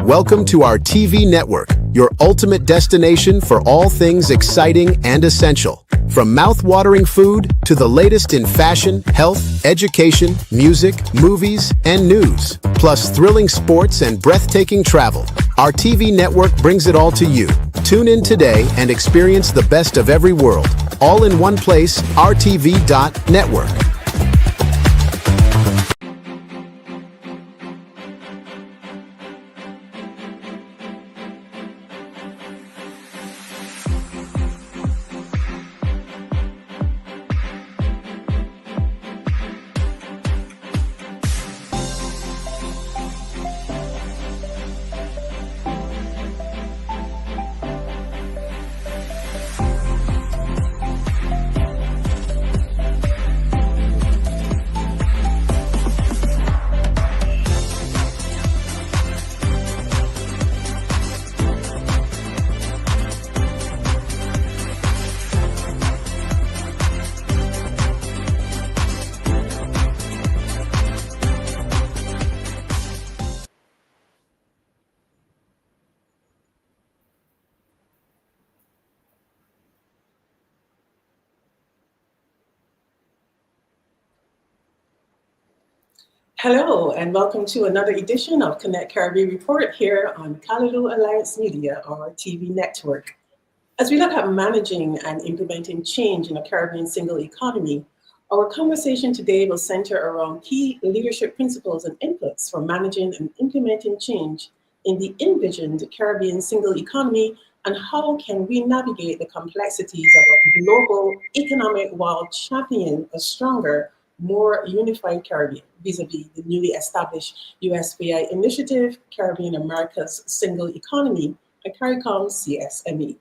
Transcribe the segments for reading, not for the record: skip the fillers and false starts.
Welcome to our TV network, your ultimate destination for all things exciting and essential. From mouth-watering food to the latest in fashion, health, education, music, movies, and news, plus thrilling sports and breathtaking travel, our TV network brings it all to you. Tune in today and experience the best of every world, all in one place, RTV.network. Hello, and welcome to another edition of Connect Caribbean Report here on Callaloo Alliance Media, or TV network. As we look at managing and implementing change in a Caribbean single economy, our conversation today will center around key leadership principles and inputs for managing and implementing change in the envisioned Caribbean single economy, and how can we navigate the complexities of a global economic while championing a stronger, more unified Caribbean vis-a-vis the newly established USVI initiative, Caribbean America's Single Economy, and CARICOM CSME.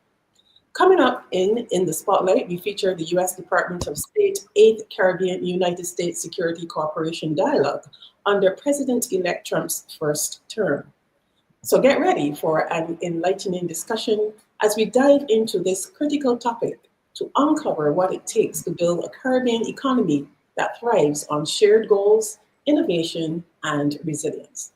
Coming up in the spotlight, we feature the U.S. Department of State 8th Caribbean United States Security Cooperation Dialogue under President-elect Trump's first term. So get ready for an enlightening discussion as we dive into this critical topic to uncover what it takes to build a Caribbean economy that thrives on shared goals, innovation, and resilience.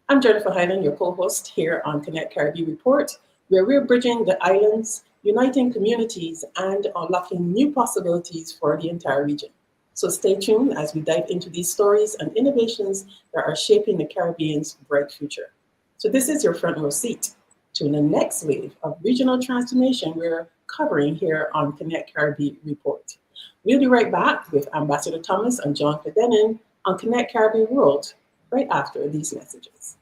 I'm Jennifer Hyland, your co-host here on Connect Caribbean Report, where we're bridging the islands, uniting communities, and unlocking new possibilities for the entire region. So stay tuned as we dive into these stories and innovations that are shaping the Caribbean's bright future. So this is your front row seat to the next wave of regional transformation we're covering here on Connect Caribbean Report. We'll be right back with Ambassador Thomas and John Clendenin on Connect Caribbean World right after these messages.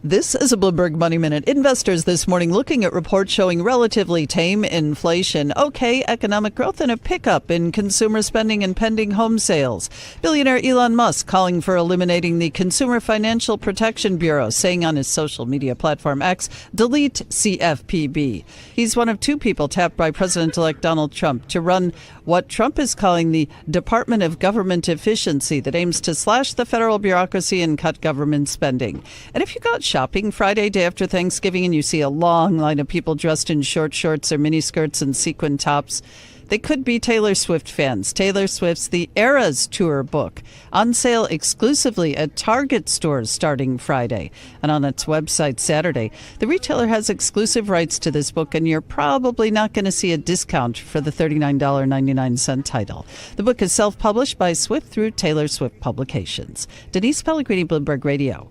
This is a Bloomberg Money Minute. Investors this morning looking at reports showing relatively tame inflation, okay economic growth, and a pickup in consumer spending and pending home sales. Billionaire Elon Musk calling for eliminating the Consumer Financial Protection Bureau, saying on his social media platform X, delete CFPB. He's one of two people tapped by President-elect Donald Trump to run what Trump is calling the Department of Government Efficiency that aims to slash the federal bureaucracy and cut government spending. And if you got shopping Friday, day after Thanksgiving, and you see a long line of people dressed in short shorts or miniskirts and sequin tops, they could be Taylor Swift fans. Taylor Swift's The Eras Tour book, on sale exclusively at Target stores starting Friday and on its website Saturday. The retailer has exclusive rights to this book, and you're probably not going to see a discount for the $39.99 title. The book is self-published by Swift through Taylor Swift Publications. Denise Pellegrini, Bloomberg Radio.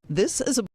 This is a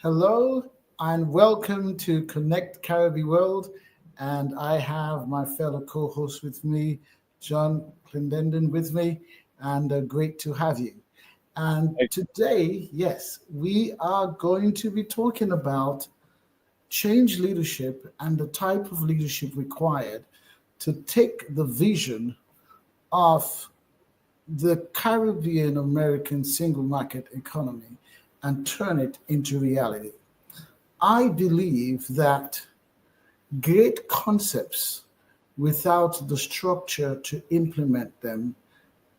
Hello and welcome to Connect Caribbean World, and I have my fellow co-host with me, John Clendenin with me, and great to have you. And today, yes, we are going to be talking about change leadership and the type of leadership required to take the vision of the Caribbean American single market economy and turn it into reality. I believe that great concepts without the structure to implement them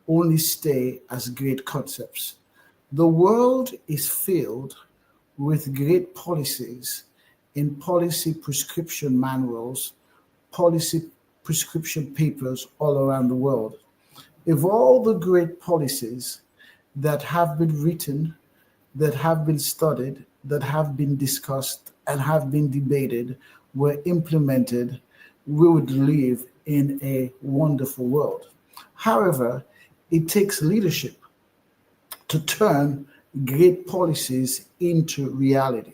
only stay as great concepts. The world is filled with great policies in policy prescription manuals, policy prescription papers all around the world. If all the great policies that have been written, that have been studied, that have been discussed, and have been debated were implemented, we would live in a wonderful world. However, it takes leadership to turn great policies into reality.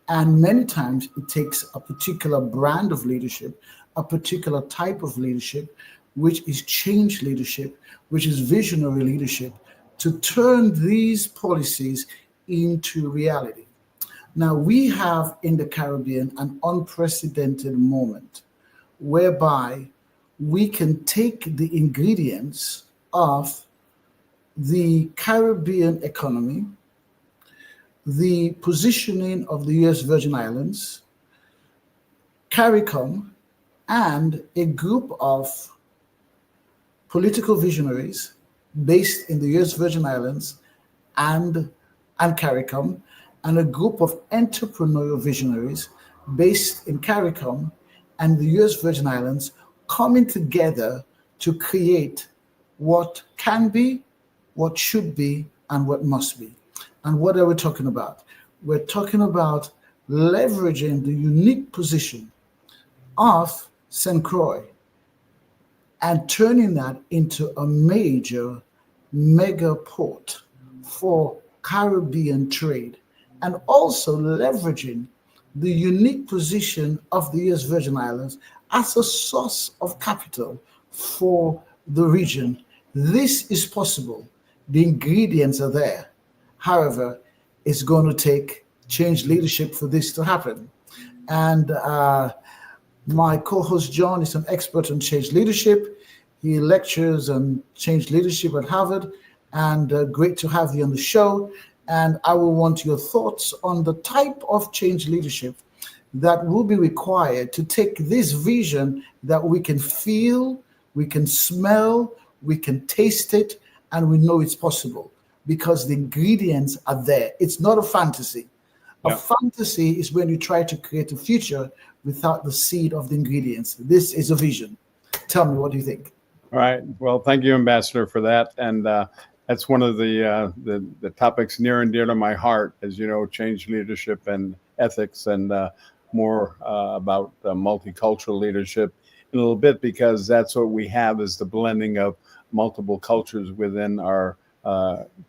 And many times it takes a particular brand of leadership, a particular type of leadership, which is change leadership, which is visionary leadership, to turn these policies into reality. Now, we have in the Caribbean an unprecedented moment whereby we can take the ingredients of the Caribbean economy, the positioning of the US Virgin Islands, CARICOM, and a group of political visionaries based in the US Virgin Islands and CARICOM, and a group of entrepreneurial visionaries based in CARICOM and the US Virgin Islands coming together to create what can be, what should be, and what must be. And what are we talking about? We're talking about leveraging the unique position of St. Croix and turning that into a major mega port for Caribbean trade, and also leveraging the unique position of the US Virgin Islands as a source of capital for the region. This is possible. The ingredients are there. However, it's going to take change leadership for this to happen. And my co-host John is an expert on change leadership. He lectures on change leadership at Harvard, and great to have you on the show. And I will want your thoughts on the type of change leadership that will be required to take this vision that we can feel, we can smell, we can taste it, and we know it's possible because the ingredients are there. It's not a fantasy. Yeah. A fantasy is when you try to create a future without the seed of the ingredients. This is a vision. Tell me, what do you think? All right. Well, thank you, Ambassador, for that. And that's one of the topics near and dear to my heart, as you know, change leadership and ethics, and more about multicultural leadership in a little bit, because that's what we have, is the blending of multiple cultures within our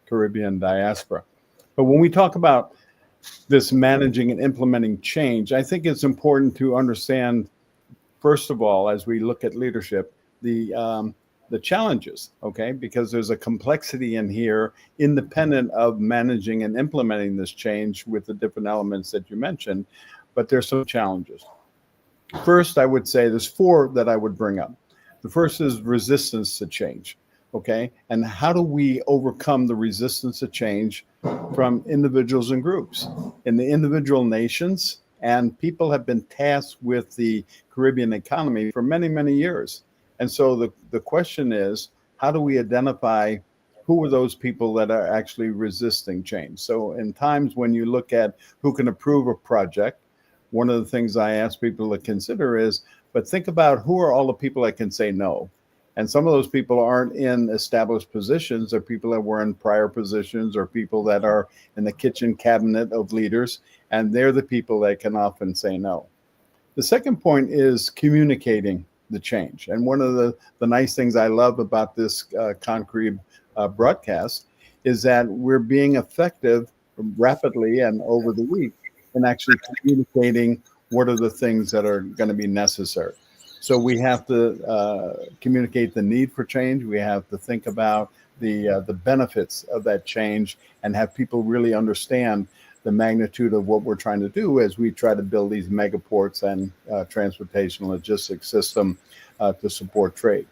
Caribbean diaspora. But when we talk about this managing and implementing change, I think it's important to understand, first of all, as we look at leadership, the challenges, okay? Because there's a complexity in here, independent of managing and implementing this change with the different elements that you mentioned, but there's some challenges. First, I would say there's four that I would bring up. The first is resistance to change, okay? And how do we overcome the resistance to change from individuals and groups? In the individual nations, and people have been tasked with the Caribbean economy for many, many years. And so the question is, how do we identify who are those people that are actually resisting change? So in times when you look at who can approve a project, one of the things I ask people to consider is, but think about who are all the people that can say no. And some of those people aren't in established positions, or people that were in prior positions, or people that are in the kitchen cabinet of leaders, and they're the people that can often say no. The second point is communicating the change. And one of the nice things I love about this concrete broadcast is that we're being effective rapidly and over the week in actually communicating what are the things that are going to be necessary. So we have to communicate the need for change. We have to think about the benefits of that change and have people really understand the magnitude of what we're trying to do as we try to build these megaports and transportation logistics system to support trade.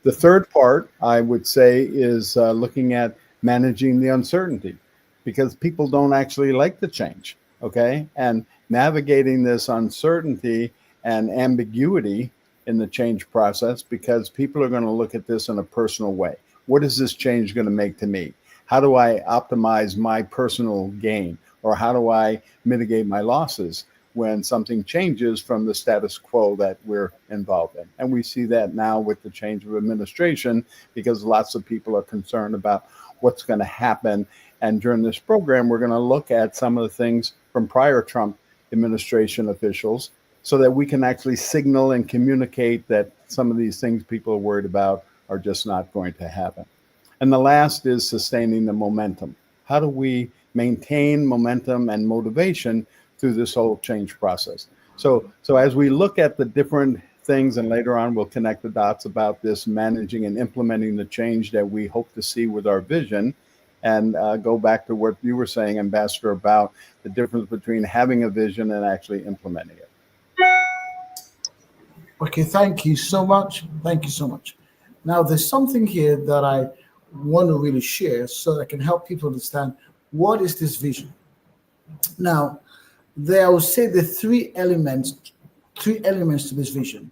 The third part, I would say, is looking at managing the uncertainty, because people don't actually like the change, okay? And navigating this uncertainty and ambiguity in the change process, because people are going to look at this in a personal way. What is this change going to make to me? How do I optimize my personal gain? Or how do I mitigate my losses when something changes from the status quo that we're involved in? And we see that now with the change of administration, because lots of people are concerned about what's going to happen. And during this program, we're going to look at some of the things from prior Trump administration officials so that we can actually signal and communicate that some of these things people are worried about are just not going to happen. And the last is sustaining the momentum. How do we maintain momentum and motivation through this whole change process? So as we look at the different things, and later on we'll connect the dots about this managing and implementing the change that we hope to see with our vision, and go back to what you were saying, Ambassador, about the difference between having a vision and actually implementing it. Okay, thank you so much. Thank you so much. Now, there's something here that I want to really share so that I can help people understand what is this vision. Now, I would say the three elements to this vision.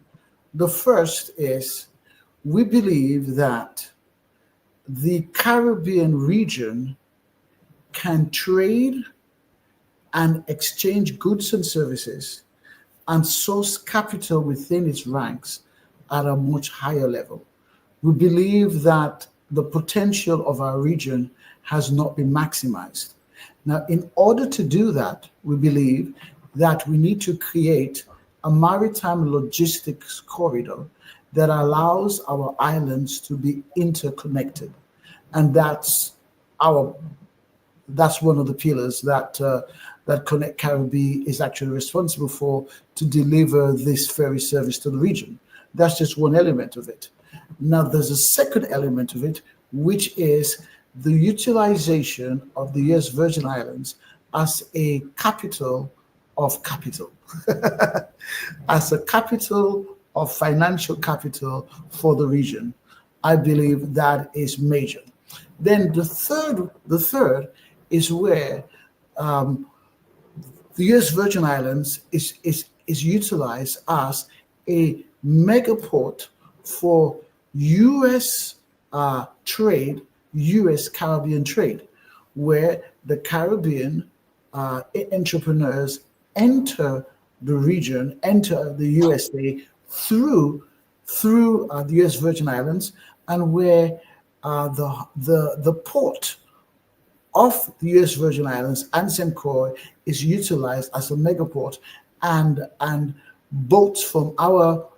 The first is we believe that the Caribbean region can trade and exchange goods and services and source capital within its ranks at a much higher level. We believe that the potential of our region has not been maximized. Now, in order to do that, we believe that we need to create a maritime logistics corridor that allows our islands to be interconnected. And that's one of the pillars that Connect Caribbean is actually responsible for, to deliver this ferry service to the region. That's just one element of it. Now, there's a second element of it, which is the utilization of the U.S. Virgin Islands as a capital of capital, as a capital of financial capital for the region. I believe that is major. Then the third is where the U.S. Virgin Islands is utilized as a megaport for U.S. trade, U.S. Caribbean trade, where the Caribbean entrepreneurs enter the region, enter the USA through the U.S. Virgin Islands, and where the port of the U.S. Virgin Islands and St. Croix is utilized as a megaport, and boats from our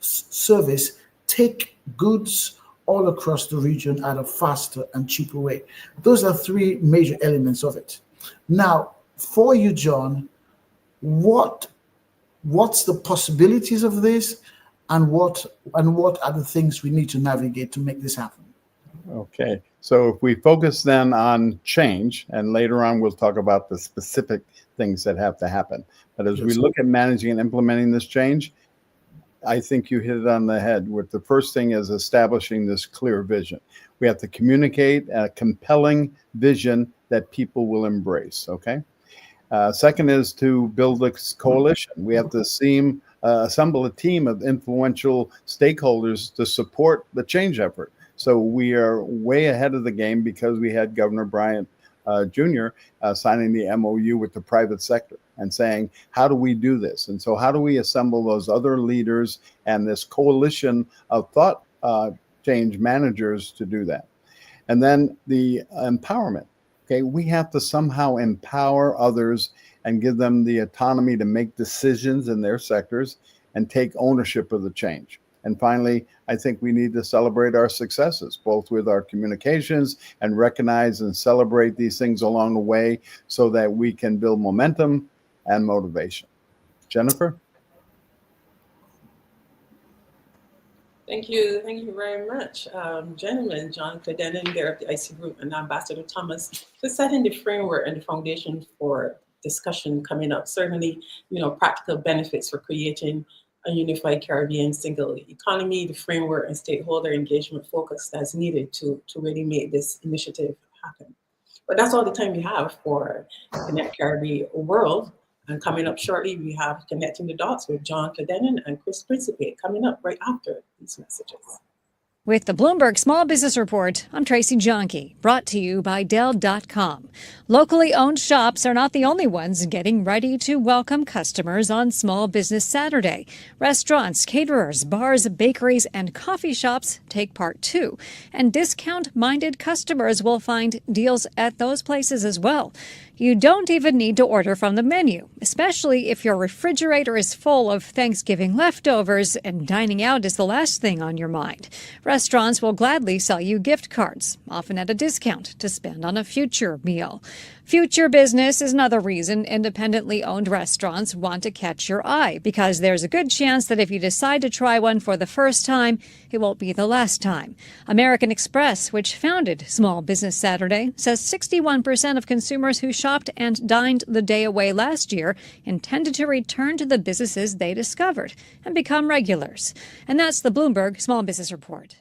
service take goods all across the region at a faster and cheaper way. Those are three major elements of it. Now, for you, John, what's the possibilities of this, and what are the things we need to navigate to make this happen? Okay, so if we focus then on change, and later on we'll talk about the specific things that have to happen. But as we look at managing and implementing this change, I think you hit it on the head. With the first thing is establishing this clear vision. We have to communicate a compelling vision that people will embrace, okay? Second is to build this coalition. We have to assemble a team of influential stakeholders to support the change effort. So we are way ahead of the game because we had Governor Bryant Jr. Signing the MOU with the private sector and saying, how do we do this? And so how do we assemble those other leaders and this coalition of thought change managers to do that? And then the empowerment. Okay, we have to somehow empower others and give them the autonomy to make decisions in their sectors and take ownership of the change. And finally, I think we need to celebrate our successes, both with our communications, and recognize and celebrate these things along the way so that we can build momentum and motivation. Jennifer? Thank you. Thank you very much. Gentlemen, John Clendenin there of the IC Group and Ambassador Thomas, for setting the framework and the foundation for discussion coming up. Certainly, practical benefits for creating a unified Caribbean single economy, the framework and stakeholder engagement focus that's needed to really make this initiative happen. But that's all the time we have for Connect Caribbean World. And coming up shortly, we have Connecting the Dots with John Clendenin and Chris Principe coming up right after these messages. With the Bloomberg Small Business Report, I'm Tracy Jonke, brought to you by Dell.com. Locally owned shops are not the only ones getting ready to welcome customers on Small Business Saturday. Restaurants, caterers, bars, bakeries, and coffee shops take part too. And discount-minded customers will find deals at those places as well. You don't even need to order from the menu, especially if your refrigerator is full of Thanksgiving leftovers and dining out is the last thing on your mind. Restaurants will gladly sell you gift cards, often at a discount, to spend on a future meal. Future business is another reason independently owned restaurants want to catch your eye, because there's a good chance that if you decide to try one for the first time, it won't be the last time. American Express, which founded Small Business Saturday, says 61% of consumers who shopped and dined the day away last year intended to return to the businesses they discovered and become regulars. And that's the Bloomberg Small Business Report.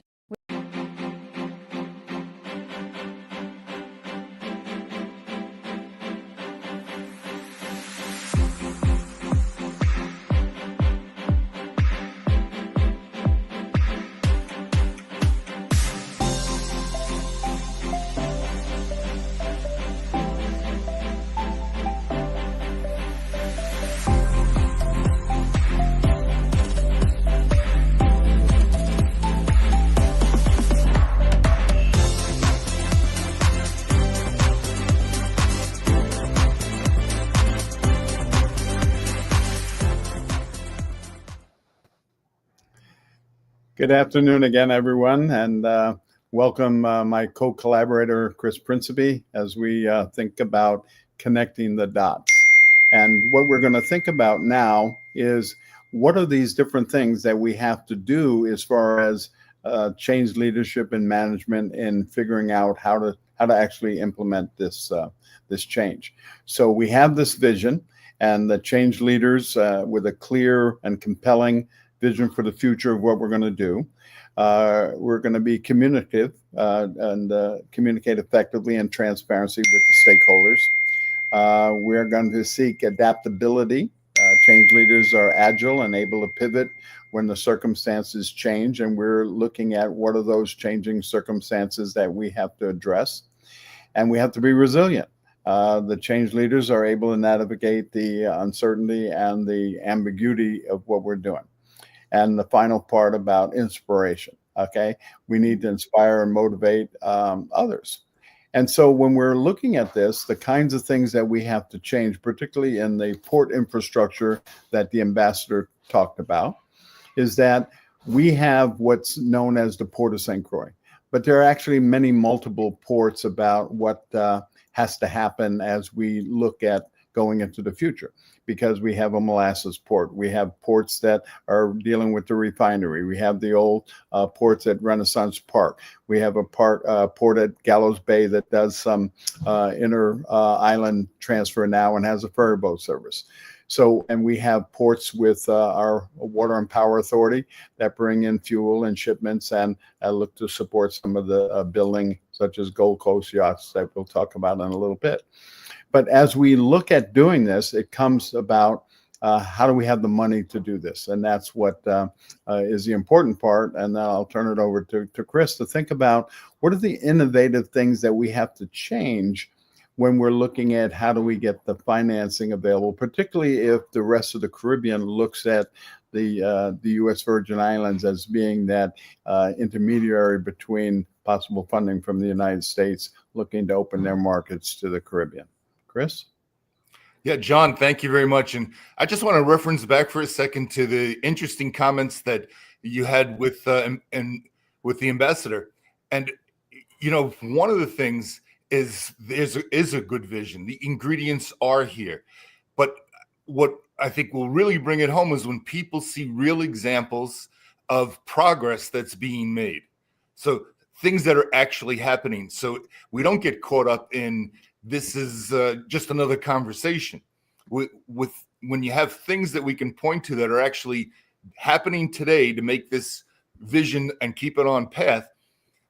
Good afternoon again, everyone, and welcome my co-collaborator, Chris Principe, as we think about connecting the dots. And what we're going to think about now is what are these different things that we have to do as far as change leadership and management in figuring out how to actually implement this change. So we have this vision, and the change leaders with a clear and compelling vision for the future of what we're going to do. We're going to be communicative and communicate effectively and transparency with the stakeholders. We're going to seek adaptability. Change leaders are agile and able to pivot when the circumstances change, and we're looking at what are those changing circumstances that we have to address. And we have to be resilient. The change leaders are able to navigate the uncertainty and the ambiguity of what we're doing. And the final part about inspiration, okay? We need to inspire and motivate others. And so when we're looking at this, the kinds of things that we have to change, particularly in the port infrastructure that the ambassador talked about, is that we have what's known as the Port of St. Croix. But there are actually many multiple ports about what has to happen as we look at going into the future, because we have a molasses port. We have ports that are dealing with the refinery. We have the old ports at Renaissance Park. We have a port at Gallows Bay that does some inner island transfer now and has a ferry boat service. So, and we have ports with our Water and Power Authority that bring in fuel and shipments and look to support some of the building, such as Gold Coast yachts that we'll talk about in a little bit. But as we look at doing this, it comes about how do we have the money to do this? And that's what is the important part. And then I'll turn it over to Chris to think about what are the innovative things that we have to change when we're looking at how do we get the financing available, particularly if the rest of the Caribbean looks at the U.S. Virgin Islands as being that intermediary between possible funding from the United States looking to open their markets to the Caribbean. Chris? Yeah, John, thank you very much. And I just want to reference back for a second to the interesting comments that you had with the ambassador. And, you know, one of the things is a good vision. The ingredients are here. But what I think will really bring it home is when people see real examples of progress that's being made. So things that are actually happening. So we don't get caught up in this is just another conversation. With when you have things that we can point to that are actually happening today to make this vision and keep it on path,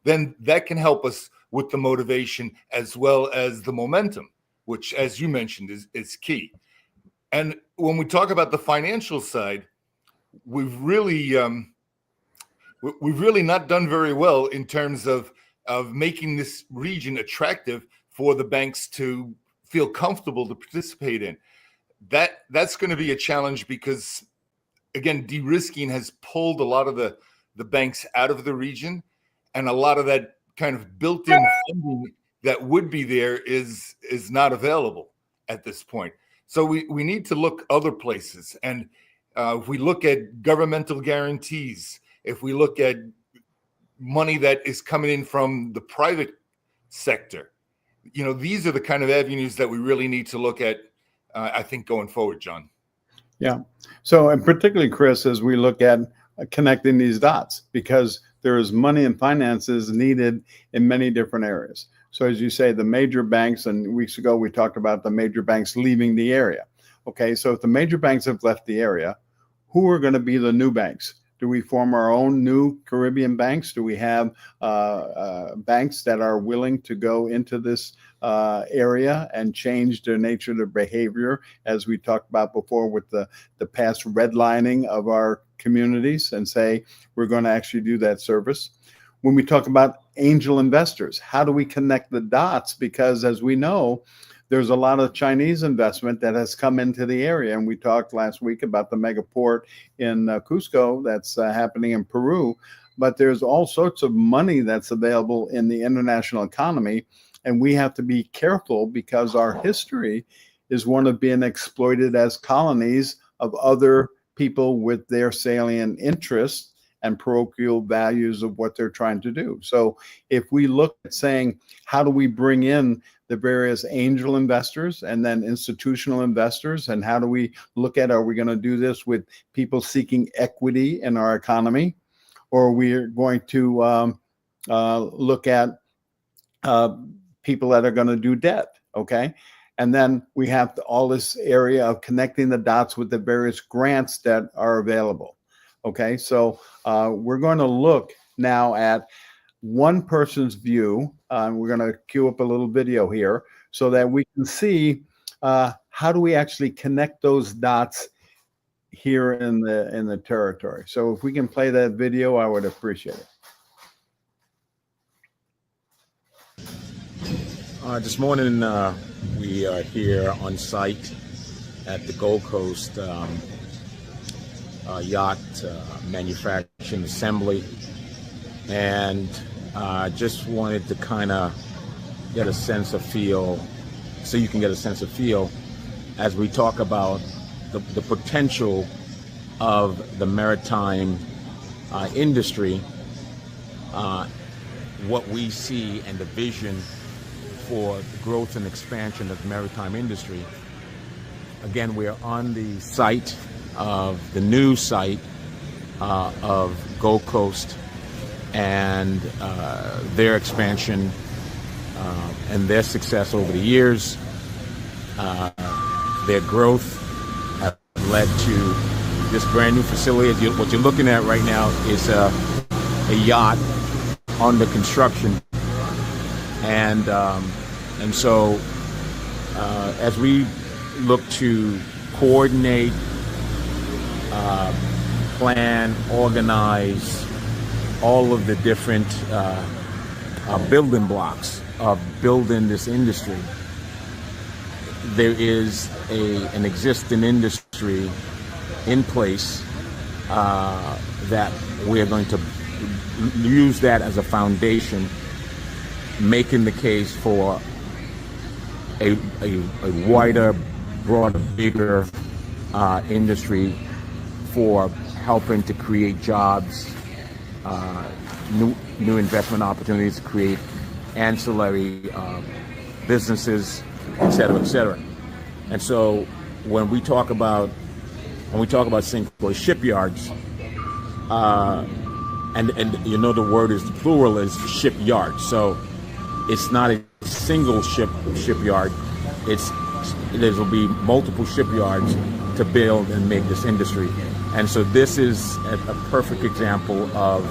then that can help us with the motivation as well as the momentum, which, as you mentioned, is key. And when we talk about the financial side, we've really not done very well in terms of making this region attractive for the banks to feel comfortable to participate in. That's going to be a challenge because, again, de-risking has pulled a lot of the banks out of the region, and a lot of that kind of built-in funding that would be there is not available at this point. So we need to look other places. And if we look at governmental guarantees, if we look at money that is coming in from the private sector, these are the kind of avenues that we really need to look at, I think, going forward, John. Yeah. So, and particularly, Chris, as we look at connecting these dots, because there is money and finances needed in many different areas. So as you say, the major banks, and weeks ago we talked about the major banks leaving the area. Okay, so if the major banks have left the area, who are going to be the new banks? Do we form our own new Caribbean banks? Do we have banks that are willing to go into this area and change their nature, their behavior, as we talked about before with the past redlining of our communities, and say, we're going to actually do that service? When we talk about angel investors, how do we connect the dots? Because as we know, there's a lot of Chinese investment that has come into the area. And we talked last week about the mega port in Cusco that's happening in Peru. But there's all sorts of money that's available in the international economy. And we have to be careful because our history is one of being exploited as colonies of other people with their salient interests and parochial values of what they're trying to do. So if we look at saying, how do we bring in the various angel investors and then institutional investors, and how do we look at, are we going to do this with people seeking equity in our economy, or are we going to look at people that are going to do debt? Okay. And then we have all this area of connecting the dots with the various grants that are available. Okay, so we're going to look now at one person's view. We're going to cue up a little video here so that we can see how do we actually connect those dots here in the territory. So if we can play that video, I would appreciate it. This morning, we are here on site at the Gold Coast yacht manufacturing assembly, and just wanted to kind of get a sense of feel, so you can get a sense of feel as we talk about the potential of the maritime industry, what we see and the vision for the growth and expansion of the maritime industry. Again, we're on the site of the new site of Gold Coast and their expansion and their success over the years. Their growth has led to this brand new facility. What you're looking at right now is a yacht under construction, and so as we look to coordinate, plan, organize all of the different building blocks of building this industry, there is an existing industry in place that we're going to use that as a foundation, making the case for a wider, broader, bigger industry for helping to create jobs, new investment opportunities, create ancillary businesses, et cetera, et cetera. And so when we talk about St. Croix shipyards, and you know the word is the plural is shipyard. So it's not a single shipyard. There will be multiple shipyards to build and make this industry. And so this is a perfect example of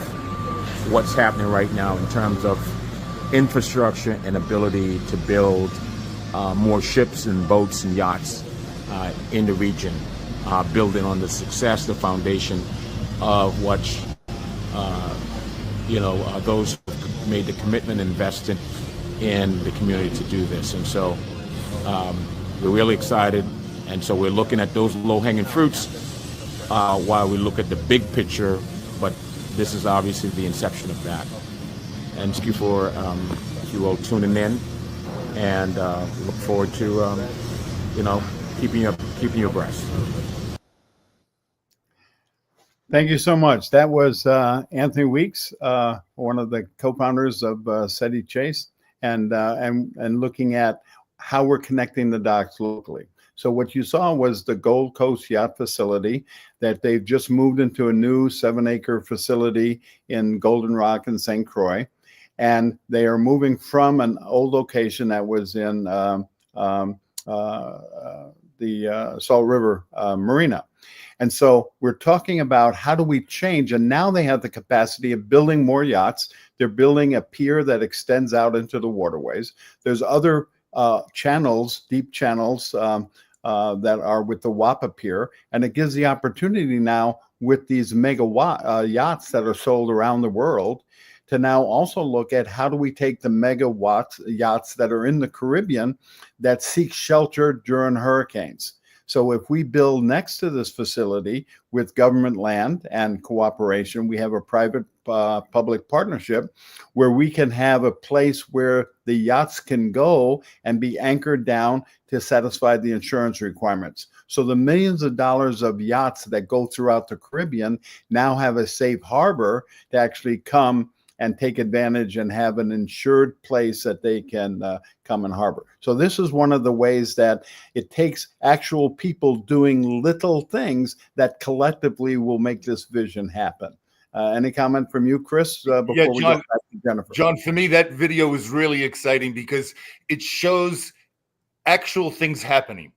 what's happening right now in terms of infrastructure and ability to build more ships and boats and yachts in the region, building on the success, the foundation of what those who made the commitment, invested in the community to do this. And so we're really excited. And so we're looking at those low-hanging fruits while we look at the big picture, but this is obviously the inception of that. And thank you for you all tuning in, and look forward to keeping you abreast. Thank you so much. That was Anthony Weeks, one of the co-founders of SETI Chase, and looking at how we're connecting the dots locally. So what you saw was the Gold Coast Yacht Facility that they've just moved into a new 7-acre facility in Golden Rock and St. Croix. And they are moving from an old location that was in the Salt River Marina. And so we're talking about how do we change? And now they have the capacity of building more yachts. They're building a pier that extends out into the waterways. There's other channels, deep channels that are with the Wapa Pier. And it gives the opportunity now with these mega yachts that are sold around the world to now also look at how do we take the mega yachts that are in the Caribbean that seek shelter during hurricanes. So if we build next to this facility with government land and cooperation, we have a private public partnership where we can have a place where the yachts can go and be anchored down to satisfy the insurance requirements. So the millions of dollars of yachts that go throughout the Caribbean now have a safe harbor to actually come and take advantage and have an insured place that they can come and harbor. So this is one of the ways that it takes actual people doing little things that collectively will make this vision happen. Any comment from you, Chris, before we go back to Jennifer? John, for me, that video was really exciting because it shows actual things happening.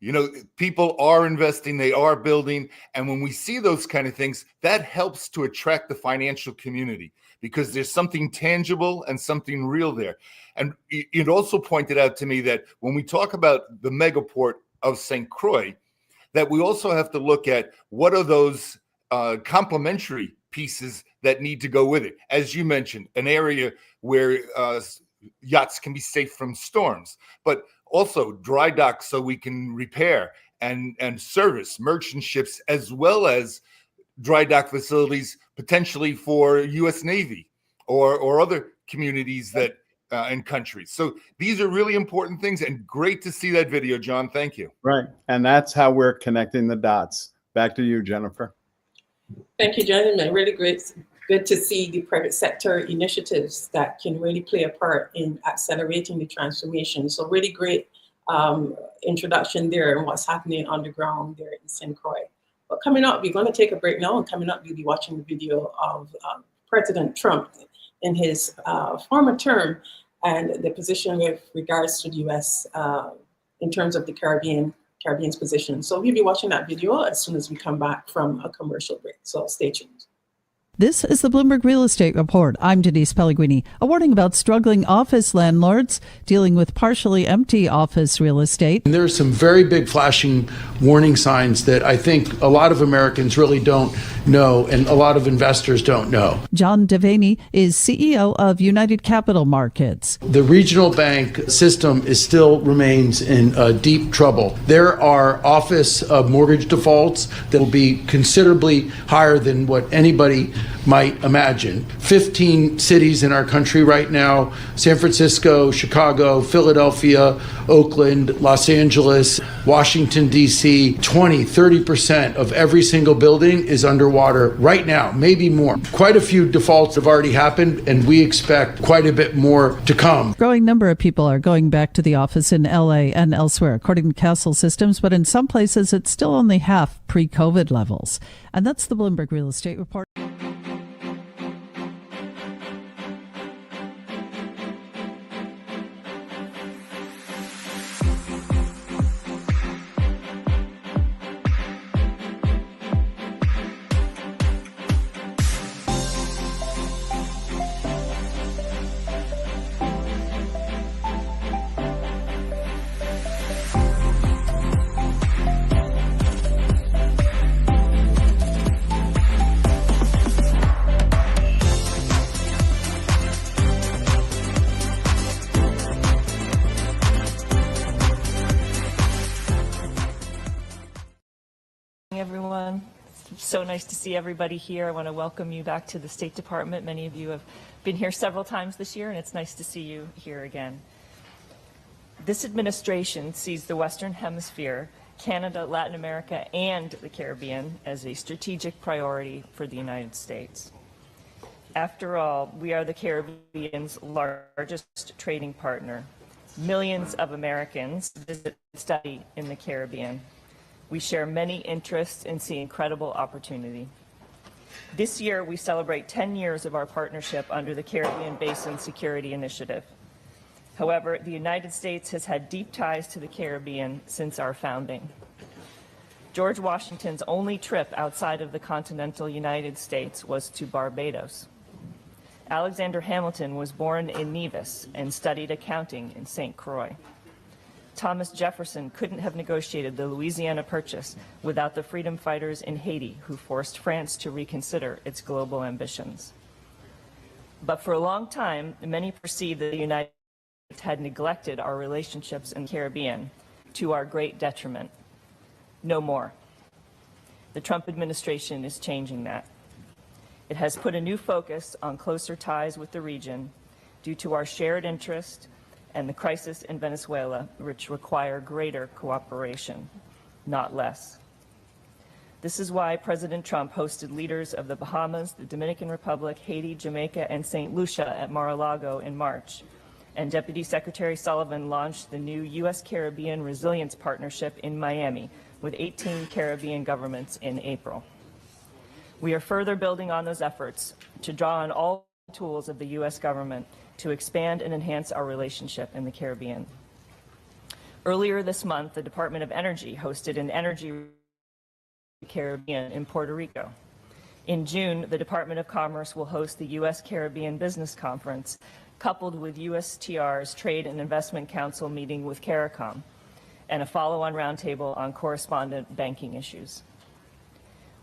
You know, people are investing, they are building. And when we see those kind of things, that helps to attract the financial community because there's something tangible and something real there. And it also pointed out to me that when we talk about the megaport of St. Croix, that we also have to look at what are those complementary pieces that need to go with it. As you mentioned, an area where yachts can be safe from storms, but also dry docks so we can repair and service merchant ships, as well as dry dock facilities potentially for U.S. Navy or other communities that and countries. So these are really important things, and great to see that video, John. Thank you. Right, and that's how we're connecting the dots. Back to you, Jennifer. Thank you, gentlemen. Really good to see the private sector initiatives that can really play a part in accelerating the transformation. So really great introduction there and what's happening on the ground there in St. Croix. But coming up, we're going to take a break now, and coming up, we'll be watching the video of President Trump in his former term and the position with regards to the U.S. In terms of the Caribbean's position. So we'll be watching that video as soon as we come back from a commercial break. So stay tuned. This is the Bloomberg Real Estate Report. I'm Denise Pellegrini. A warning about struggling office landlords dealing with partially empty office real estate. And there are some very big flashing warning signs that I think a lot of Americans really don't know and a lot of investors don't know. John Devaney is CEO of United Capital Markets. The regional bank system still remains in deep trouble. There are office mortgage defaults that will be considerably higher than what anybody might imagine. 15 cities in our country right now: San Francisco, Chicago, Philadelphia, Oakland, Los Angeles, Washington, D.C. 20-30% of every single building is underwater right now, maybe more. Quite a few defaults have already happened, and we expect quite a bit more to come. Growing number of people are going back to the office in LA and elsewhere, according to Castle Systems, but in some places it's still only half pre-COVID levels. And that's the Bloomberg Real Estate Report. Everyone, it's so nice to see everybody here. I want to welcome you back to the State Department. Many of you have been here several times this year, and it's nice to see you here again. This administration sees the Western Hemisphere, Canada, Latin America, and the Caribbean as a strategic priority for the United States. After all, we are the Caribbean's largest trading partner. Millions of Americans visit and study in the Caribbean. We share many interests and see incredible opportunity. This year, we celebrate 10 years of our partnership under the Caribbean Basin Security Initiative. However, the United States has had deep ties to the Caribbean since our founding. George Washington's only trip outside of the continental United States was to Barbados. Alexander Hamilton was born in Nevis and studied accounting in St. Croix. Thomas Jefferson couldn't have negotiated the Louisiana Purchase without the freedom fighters in Haiti who forced France to reconsider its global ambitions. But for a long time, many perceived that the United States had neglected our relationships in the Caribbean, to our great detriment. No more. The Trump administration is changing that. It has put a new focus on closer ties with the region due to our shared interest and the crisis in Venezuela, which require greater cooperation, not less. This is why President Trump hosted leaders of the Bahamas, the Dominican Republic, Haiti, Jamaica, and St. Lucia at Mar-a-Lago in March. And Deputy Secretary Sullivan launched the new U.S.-Caribbean Resilience Partnership in Miami with 18 Caribbean governments in April. We are further building on those efforts to draw on all tools of the U.S. government to expand and enhance our relationship in the Caribbean. Earlier this month, the Department of Energy hosted an Energy Caribbean in Puerto Rico. In June, the Department of Commerce will host the U.S. Caribbean Business Conference, coupled with USTR's Trade and Investment Council meeting with CARICOM, and a follow-on roundtable on correspondent banking issues.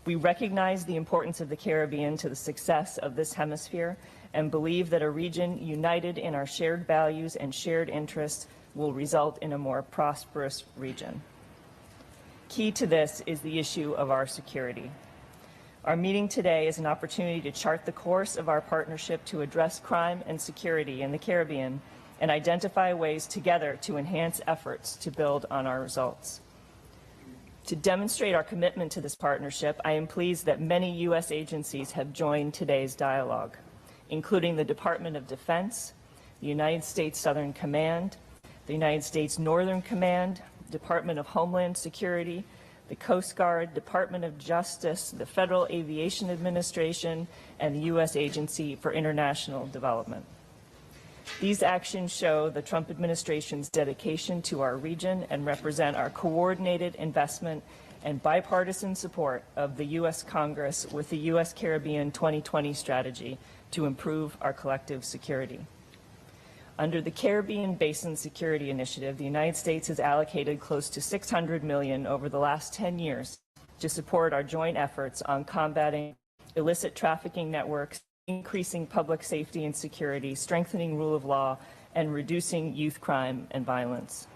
We recognize the importance of the Caribbean to the success of this hemisphere and believe that a region united in our shared values and shared interests will result in a more prosperous region. Key to this is the issue of our security. Our meeting today is an opportunity to chart the course of our partnership to address crime and security in the Caribbean and identify ways together to enhance efforts to build on our results. To demonstrate our commitment to this partnership, I am pleased that many U.S. agencies have joined today's dialogue, including the Department of Defense, the United States Southern Command, the United States Northern Command, Department of Homeland Security, the Coast Guard, Department of Justice, the Federal Aviation Administration, and the U.S. Agency for International Development. These actions show the Trump administration's dedication to our region and represent our coordinated investment and bipartisan support of the U.S. Congress with the U.S. Caribbean 2020 strategy to improve our collective security. Under the Caribbean Basin Security Initiative, the United States has allocated close to $600 million over the last 10 years to support our joint efforts on combating illicit trafficking networks, increasing public safety and security, strengthening rule of law, and reducing youth crime and violence.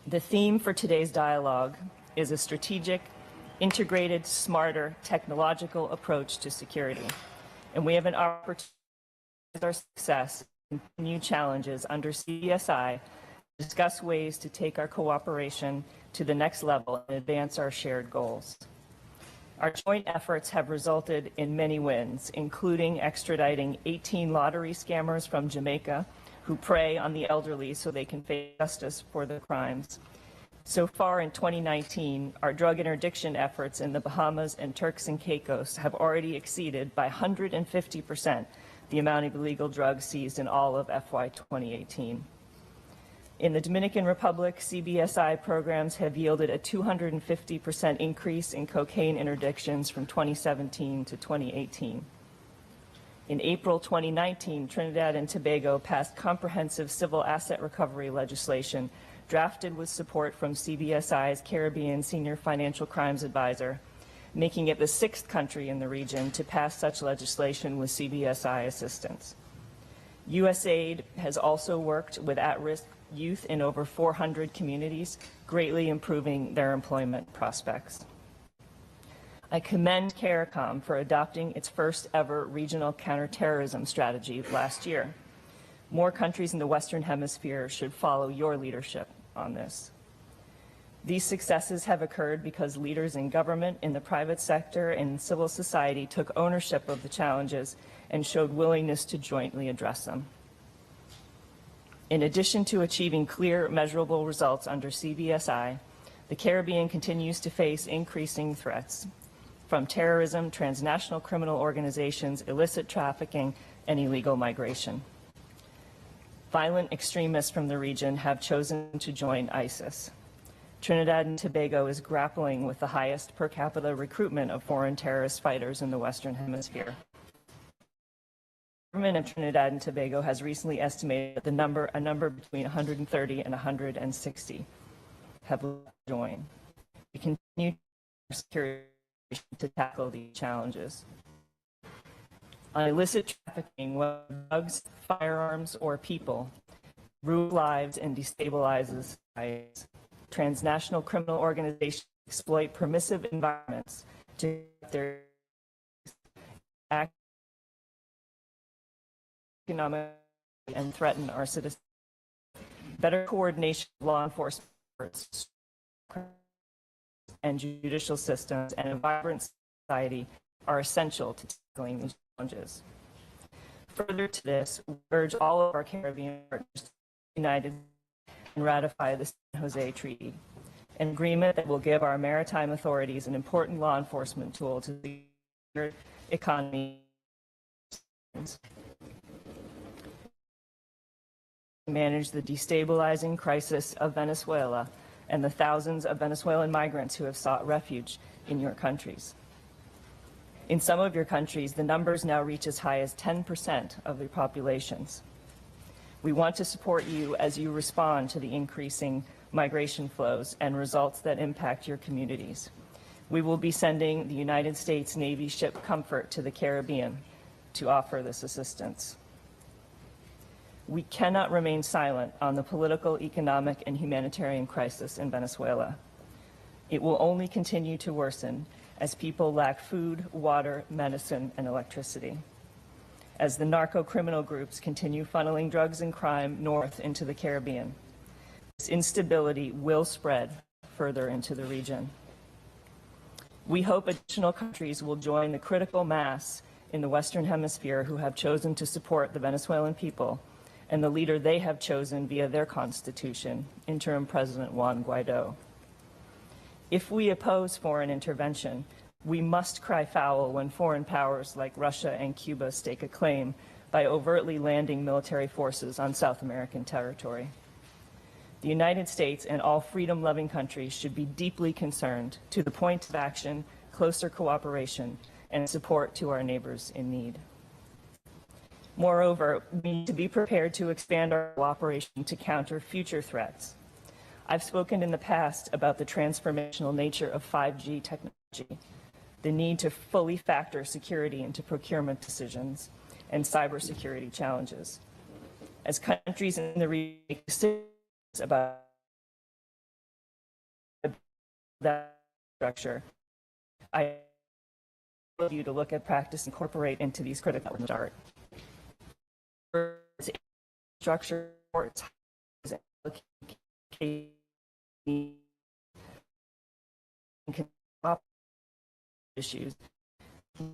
The theme for today's dialogue is a strategic integrated, smarter, technological approach to security. And we have an opportunity with our success and new challenges under CBSI to discuss ways to take our cooperation to the next level and advance our shared goals. Our joint efforts have resulted in many wins, including extraditing 18 lottery scammers from Jamaica who prey on the elderly so they can face justice for their crimes. So far in 2019, our drug interdiction efforts in the Bahamas and Turks and Caicos have already exceeded by 150% the amount of illegal drugs seized in all of FY 2018. In the Dominican Republic, CBSI programs have yielded a 250% increase in cocaine interdictions from 2017 to 2018. In April 2019, Trinidad and Tobago passed comprehensive civil asset recovery legislation drafted with support from CBSI's Caribbean Senior Financial Crimes Advisor, making it the 6th country in the region to pass such legislation with CBSI assistance. USAID has also worked with at-risk youth in over 400 communities, greatly improving their employment prospects. I commend CARICOM for adopting its first ever regional counterterrorism strategy last year. More countries in the Western Hemisphere should follow your leadership on this. These successes have occurred because leaders in government, in the private sector, and in civil society took ownership of the challenges and showed willingness to jointly address them. In addition to achieving clear, measurable results under CBSI, the Caribbean continues to face increasing threats from terrorism, transnational criminal organizations, illicit trafficking, and illegal migration. Violent extremists from the region have chosen to join ISIS. Trinidad and Tobago is grappling with the highest per capita recruitment of foreign terrorist fighters in the Western Hemisphere. The government of Trinidad and Tobago has recently estimated that a number between 130 and 160 have joined. We continue security to tackle these challenges. On illicit trafficking, whether drugs, firearms, or people, ruins lives and destabilizes societies. Transnational criminal organizations exploit permissive environments to their economic and threaten our citizens. Better coordination of law enforcement efforts and judicial systems and a vibrant society are essential to tackling these challenges. Further to this, we urge all of our Caribbean partners to be united and ratify the San Jose Treaty, an agreement that will give our maritime authorities an important law enforcement tool to the economy. Manage the destabilizing crisis of Venezuela and the thousands of Venezuelan migrants who have sought refuge in your countries. In some of your countries, the numbers now reach as high as 10% of their populations. We want to support you as you respond to the increasing migration flows and results that impact your communities. We will be sending the United States Navy ship Comfort to the Caribbean to offer this assistance. We cannot remain silent on the political, economic, and humanitarian crisis in Venezuela. It will only continue to worsen as people lack food, water, medicine, and electricity, as the narco-criminal groups continue funneling drugs and crime north into the Caribbean. This instability will spread further into the region. We hope additional countries will join the critical mass in the Western Hemisphere who have chosen to support the Venezuelan people and the leader they have chosen via their constitution, Interim President Juan Guaido. If we oppose foreign intervention, we must cry foul when foreign powers like Russia and Cuba stake a claim by overtly landing military forces on South American territory. The United States and all freedom-loving countries should be deeply concerned to the point of action, closer cooperation, and support to our neighbors in need. Moreover, we need to be prepared to expand our cooperation to counter future threats. I've spoken in the past about the transformational nature of 5G technology, the need to fully factor security into procurement decisions, and cybersecurity challenges. As countries in the region make decisions about that structure, I love you to look at, practice, incorporate into these critical start. Structure issues.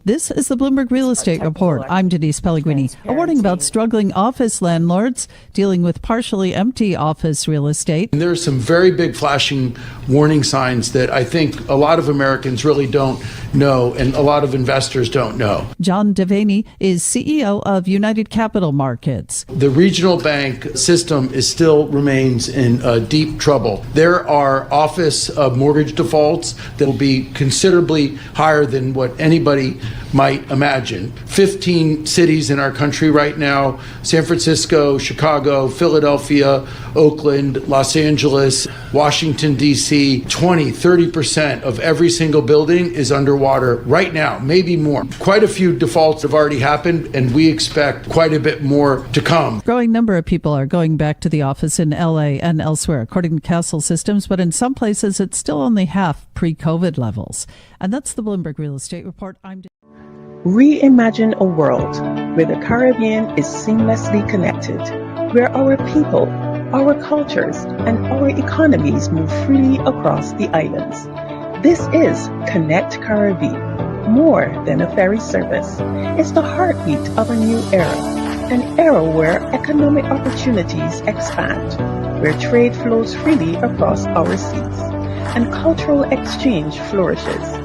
This is the Bloomberg Real Estate Report. I'm Denise Pellegrini. A warning about struggling office landlords dealing with partially empty office real estate. And there are some very big flashing warning signs that I think a lot of Americans really don't know and a lot of investors don't know. John Devaney is CEO of United Capital Markets. The regional bank system still remains in deep trouble. There are office mortgage defaults that will be considerably higher than what anybody might imagine. 15 cities in our country right now, San Francisco, Chicago, Philadelphia, Oakland, Los Angeles, Washington, D.C., 30% of every single building is underwater right now, maybe more. Quite a few defaults have already happened, and we expect quite a bit more to come. Growing number of people are going back to the office in L.A. and elsewhere, according to Castle Systems, but in some places it's still only half pre-COVID levels. And that's the Bloomberg Real Estate Report. Reimagine a world where the Caribbean is seamlessly connected, where our people, our cultures, and our economies move freely across the islands. This is Connect Caribbean, more than a ferry service. It's the heartbeat of a new era, an era where economic opportunities expand, where trade flows freely across our seas, and cultural exchange flourishes.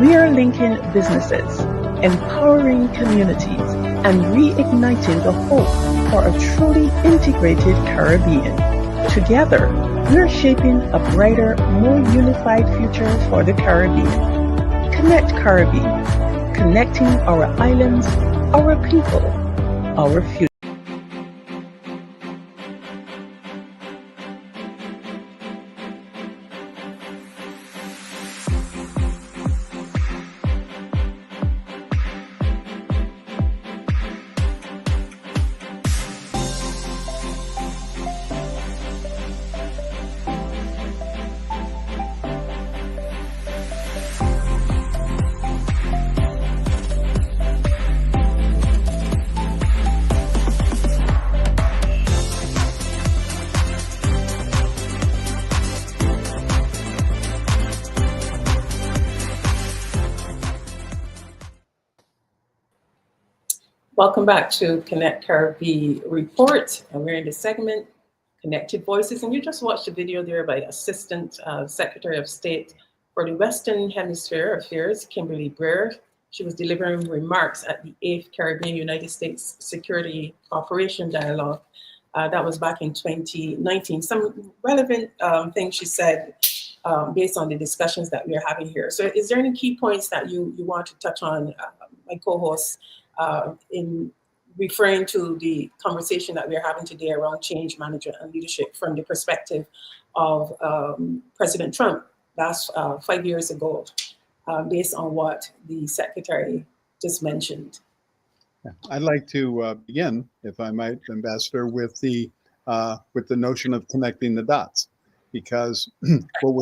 We are linking businesses, empowering communities, and reigniting the hope for a truly integrated Caribbean. Together, we're shaping a brighter, more unified future for the Caribbean. Connect Caribbean, connecting our islands, our people, our future. Welcome back to Connect Caribbean Report, and we're in the segment Connected Voices, and you just watched a video there by Assistant Secretary of State for the Western Hemisphere Affairs, Kimberly Breer. She was delivering remarks at the 8th Caribbean United States Security Cooperation Dialogue. That was back in 2019. Some relevant things she said based on the discussions that we're having here. So is there any key points that you want to touch on, my co-hosts, in referring to the conversation that we're having today around change management and leadership from the perspective of President Trump last 5 years ago, based on what the Secretary just mentioned? I'd like to begin, if I might, Ambassador, with the notion of connecting the dots, because what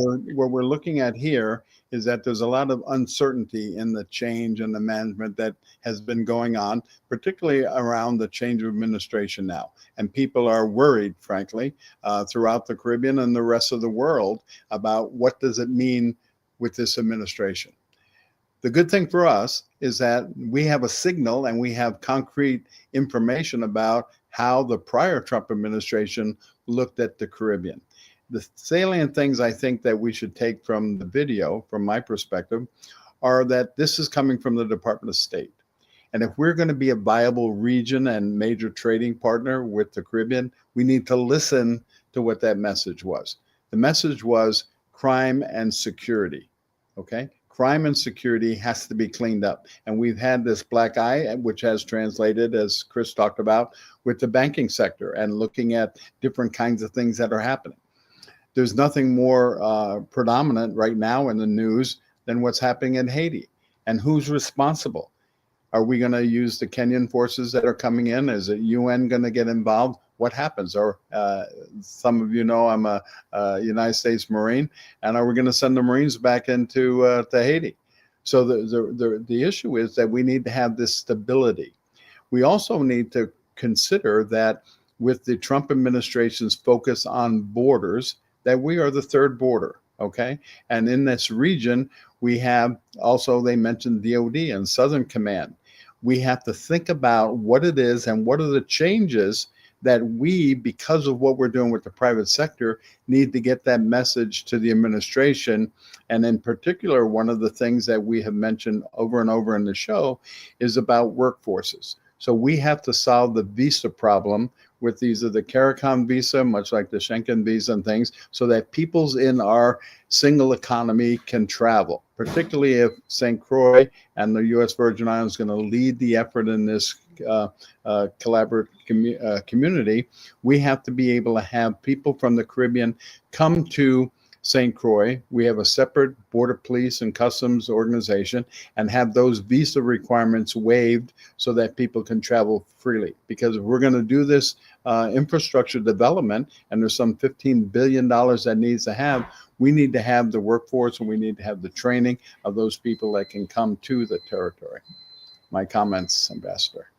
we're looking at here is that there's a lot of uncertainty in the change and the management that has been going on, particularly around the change of administration now. And people are worried, frankly, throughout the Caribbean and the rest of the world about what does it mean with this administration. The good thing for us is that we have a signal and we have concrete information about how the prior Trump administration looked at the Caribbean. The salient things I think that we should take from the video, from my perspective, are that this is coming from the Department of State. And if we're going to be a viable region and major trading partner with the Caribbean, we need to listen to what that message was. The message was crime and security, okay? Crime and security has to be cleaned up. And we've had this black eye, which has translated, as Chris talked about, with the banking sector and looking at different kinds of things that are happening. There's nothing more predominant right now in the news than what's happening in Haiti. And who's responsible? Are we going to use the Kenyan forces that are coming in? Is the UN going to get involved? What happens? Or some of you know I'm a United States Marine, and are we going to send the Marines back into to Haiti? So the issue is that we need to have this stability. We also need to consider that with the Trump administration's focus on borders, that we are the third border, okay? And in this region, we have also, they mentioned DOD and Southern Command. We have to think about what it is and what are the changes that we, because of what we're doing with the private sector, need to get that message to the administration. And in particular, one of the things that we have mentioned over and over in the show is about workforces. So we have to solve the visa problem with these are the CARICOM visa, much like the Schengen visa and things, so that peoples in our single economy can travel, particularly if St. Croix and the U.S. Virgin Islands are going to lead the effort in this collaborative community. We have to be able to have people from the Caribbean come to St. Croix. We have a separate border police and customs organization and have those visa requirements waived so that people can travel freely. Because if we're going to do this infrastructure development, and there's some $15 billion that needs to have, we need to have the workforce and we need to have the training of those people that can come to the territory. My comments, Ambassador.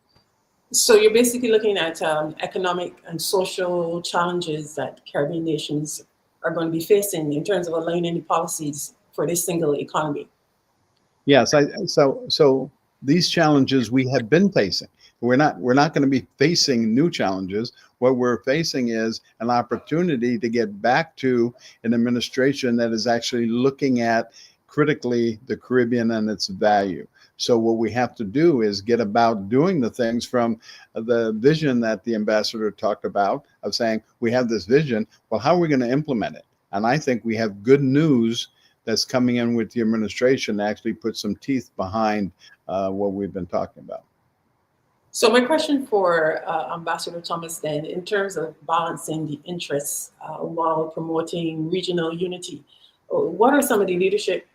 So you're basically looking at economic and social challenges that Caribbean nations are going to be facing in terms of aligning the policies for this single economy. Yes, so these challenges we have been facing. We're not going to be facing new challenges. What we're facing is an opportunity to get back to an administration that is actually looking at critically the Caribbean and its value. So what we have to do is get about doing the things from the vision that the ambassador talked about of saying, we have this vision, well, how are we going to implement it? And I think we have good news that's coming in with the administration to actually put some teeth behind what we've been talking about. So my question for Ambassador Thomas then, in terms of balancing the interests while promoting regional unity, what are some of the leadership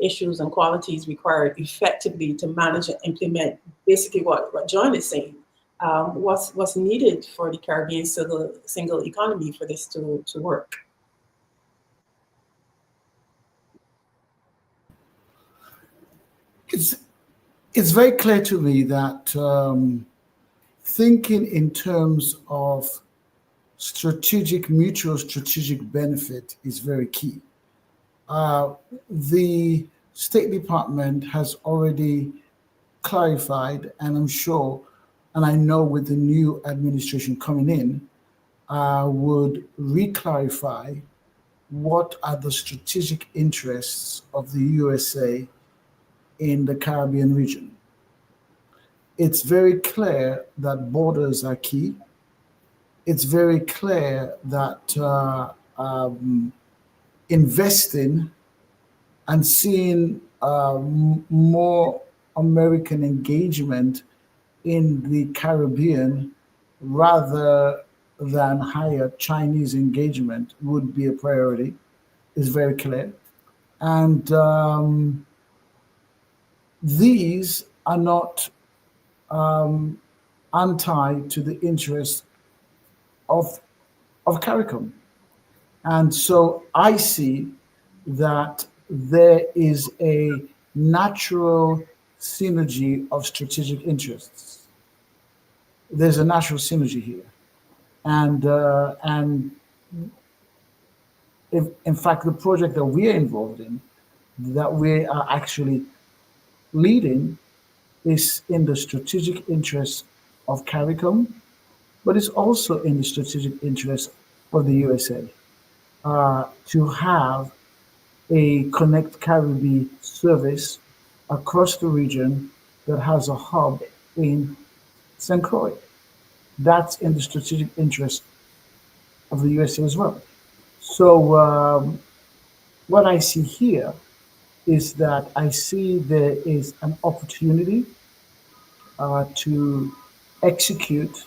issues and qualities required effectively to manage and implement basically what John is saying? What's needed for the Caribbean single economy for this to work? It's very clear to me that thinking in terms of mutual strategic benefit is very key. The State Department has already clarified, and I'm sure, and I know with the new administration coming in, would re-clarify what are the strategic interests of the USA in the Caribbean region. It's very clear that borders are key. It's very clear that investing and seeing more American engagement in the Caribbean rather than higher Chinese engagement would be a priority, is very clear. And these are not anti to the interests of CARICOM. And so I see that there is a natural synergy of strategic interests. There's a natural synergy here. And if, in fact, the project that we are involved in, that we are actually leading, is in the strategic interest of CARICOM, but it's also in the strategic interest of the USA to have a Connect Caribbean service across the region that has a hub in St. Croix. That's in the strategic interest of the USA as well. So what I see here is that I see there is an opportunity to execute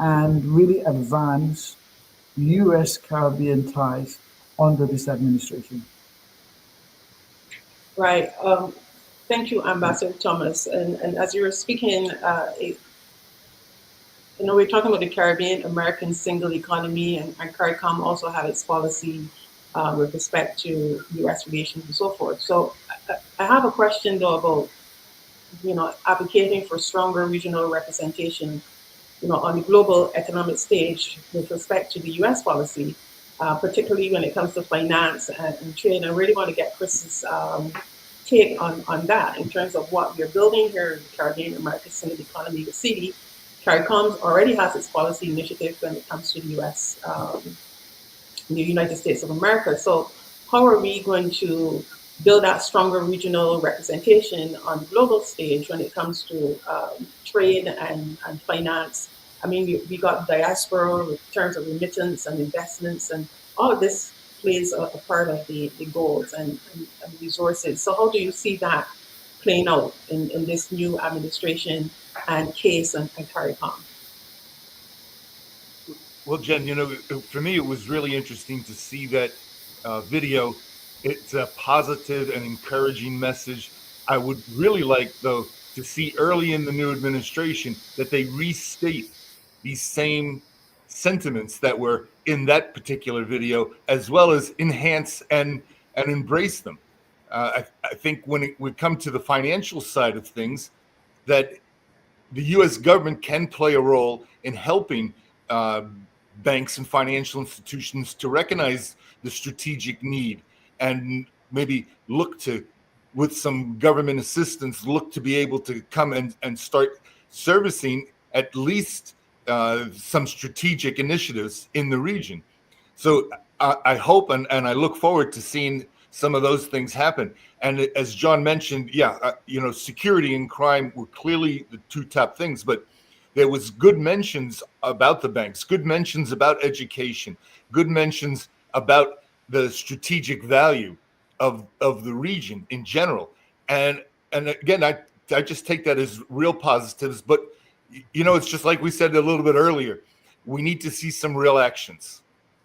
and really advance U.S. Caribbean ties under this administration. Right. Thank you, Ambassador Thomas. And as you were speaking, we're talking about the Caribbean American single economy, and CARICOM also have its policy with respect to U.S. relations and so forth. So I have a question though about, advocating for stronger regional representation, on the global economic stage with respect to the U.S. policy, particularly when it comes to finance and trade. I really want to get Chris's take on that in terms of what we're building here in the Caribbean American Single Economy. The city, CARICOM, already has its policy initiative when it comes to the U.S., the United States of America. So how are we going to build that stronger regional representation on the global stage when it comes to trade and finance? I mean, we got diaspora in terms of remittance and investments, and all of this plays a part of the goals and resources. So how do you see that playing out in this new administration and CASE and CARICOM? Well, Jen, for me, it was really interesting to see that video. It's a positive and encouraging message. I would really like, though, to see early in the new administration that they restate these same sentiments that were in that particular video, as well as enhance and embrace them. I think when it would come to the financial side of things, that the U.S. government can play a role in helping banks and financial institutions to recognize the strategic need and maybe look to, with some government assistance, look to be able to come and start servicing at least some strategic initiatives in the region. So I hope and I look forward to seeing some of those things happen. And as John mentioned, security and crime were clearly the two top things, but there was good mentions about the banks, good mentions about education, good mentions about the strategic value of the region in general. And again, I just take that as real positives, but it's just like we said a little bit earlier, we need to see some real actions.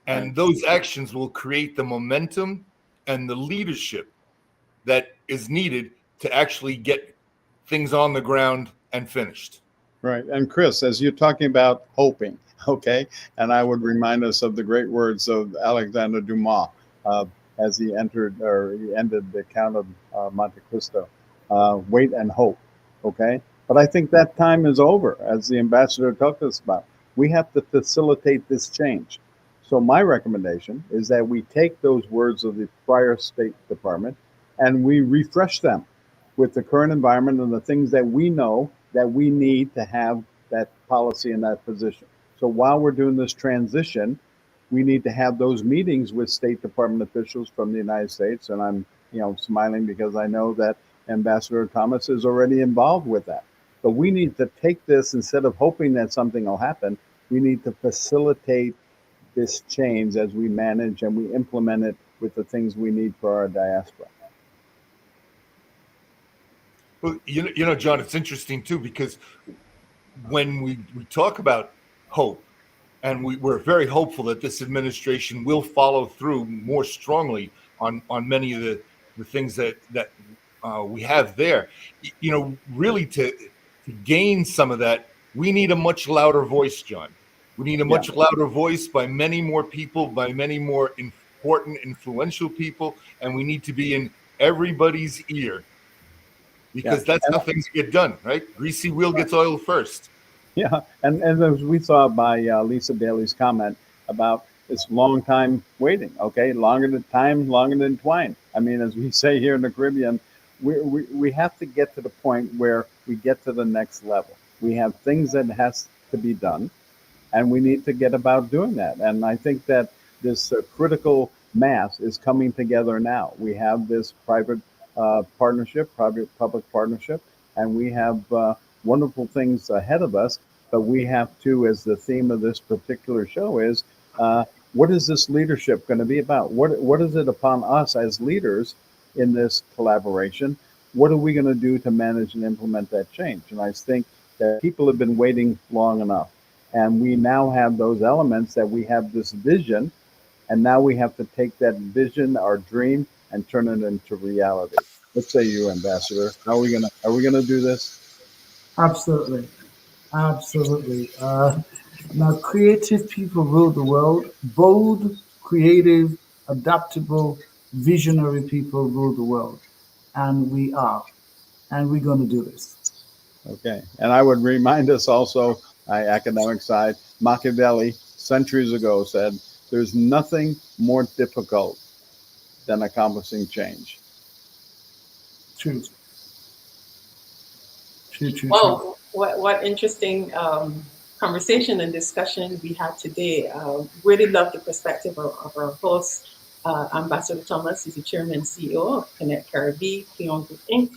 And those actions will create the momentum and the leadership that is needed to actually get things on the ground and finished. Right. And Chris, as you're talking about hoping, okay, and I would remind us of the great words of Alexander Dumas as he ended the Count of Monte Cristo, wait and hope, okay? But I think that time is over, as the ambassador talked to us about. We have to facilitate this change. So my recommendation is that we take those words of the prior State Department and we refresh them with the current environment and the things that we know that we need to have that policy in that position. So while we're doing this transition, we need to have those meetings with State Department officials from the United States. And I'm, smiling because I know that Ambassador Thomas is already involved with that. But we need to take this, instead of hoping that something will happen, we need to facilitate this change as we manage and we implement it with the things we need for our diaspora. Well, John, it's interesting too, because when we talk about hope, and we're very hopeful that this administration will follow through more strongly on many of the things that we have there. Really to gain some of that, we need a much louder voice, John. We need a much louder voice by many more people, by many more important, influential people, and we need to be in everybody's ear, because that's how things get done, right? Greasy wheel gets oiled first. Yeah, and as we saw by Lisa Daly's comment about this long time waiting, okay? Longer than twine. I mean, as we say here in the Caribbean, we have to get to the point where we get to the next level. We have things that has to be done, and we need to get about doing that. And I think that this critical mass is coming together now. We have this private partnership, private-public partnership, and we have wonderful things ahead of us. But we have to, as the theme of this particular show is, what is this leadership going to be about? What is it upon us as leaders in this collaboration? What are we going to do to manage and implement that change? And I think that people have been waiting long enough. And we now have those elements, that we have this vision, and now we have to take that vision, our dream, and turn it into reality. What say you, Ambassador? Are we gonna do this? Absolutely. Now, creative people rule the world. Bold, creative, adaptable, visionary people rule the world. and we are. And we're going to do this. Okay. And I would remind us also, academic side, Machiavelli centuries ago said, there's nothing more difficult than accomplishing change. True. Well, what interesting conversation and discussion we had today. Really love the perspective of our host, Ambassador Thomas. He's the chairman and CEO of Connect Caribbean, Cleon Group Inc.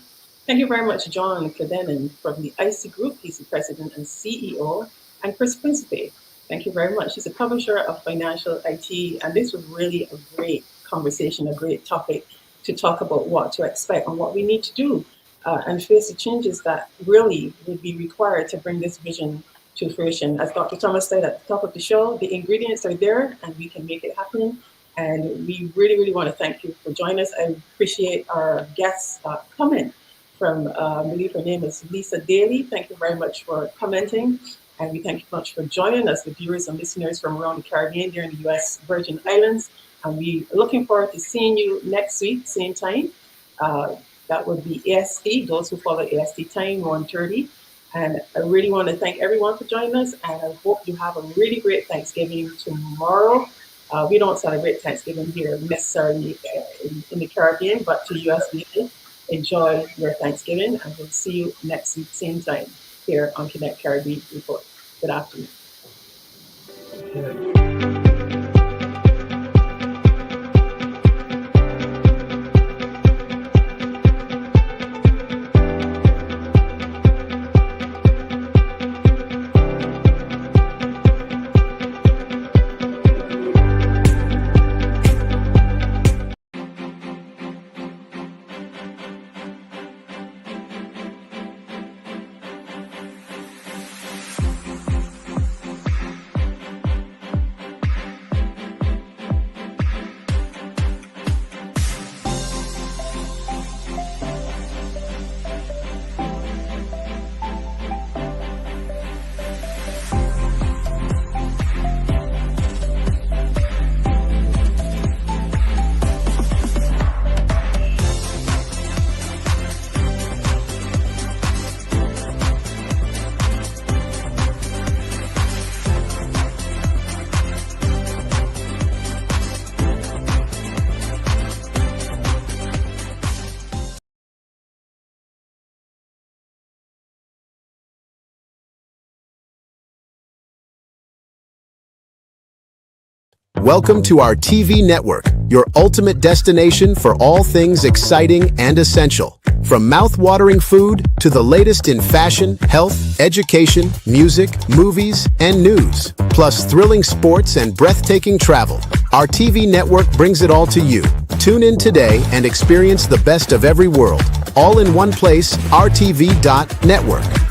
Thank you very much, John Clendenin from the IC Group. He's the president and CEO. And Chris Principe, thank you very much. He's a publisher of Financial IT. And this was really a great conversation, a great topic to talk about what to expect and what we need to do and face the changes that really would be required to bring this vision to fruition. As Dr. Thomas said at the top of the show, the ingredients are there and we can make it happen. And we really, really want to thank you for joining us. I appreciate our guests comment from, I believe her name is Lisa Daly. Thank you very much for commenting. And we thank you much for joining us, the viewers and listeners from around the Caribbean, there in the US Virgin Islands. And we're looking forward to seeing you next week, same time. That would be AST, those who follow AST time, 1:30. And I really want to thank everyone for joining us. And I hope you have a really great Thanksgiving tomorrow. We don't celebrate Thanksgiving here necessarily in the Caribbean, but to USA, enjoy your Thanksgiving. And we'll see you next week, same time, here on Connect Caribbean Report. Good afternoon. Welcome to our TV network, your ultimate destination for all things exciting and essential. From mouth-watering food to the latest in fashion, health, education, music, movies, and news, plus thrilling sports and breathtaking travel, our TV network brings it all to you. Tune in today and experience the best of every world, all in one place, rtv.network.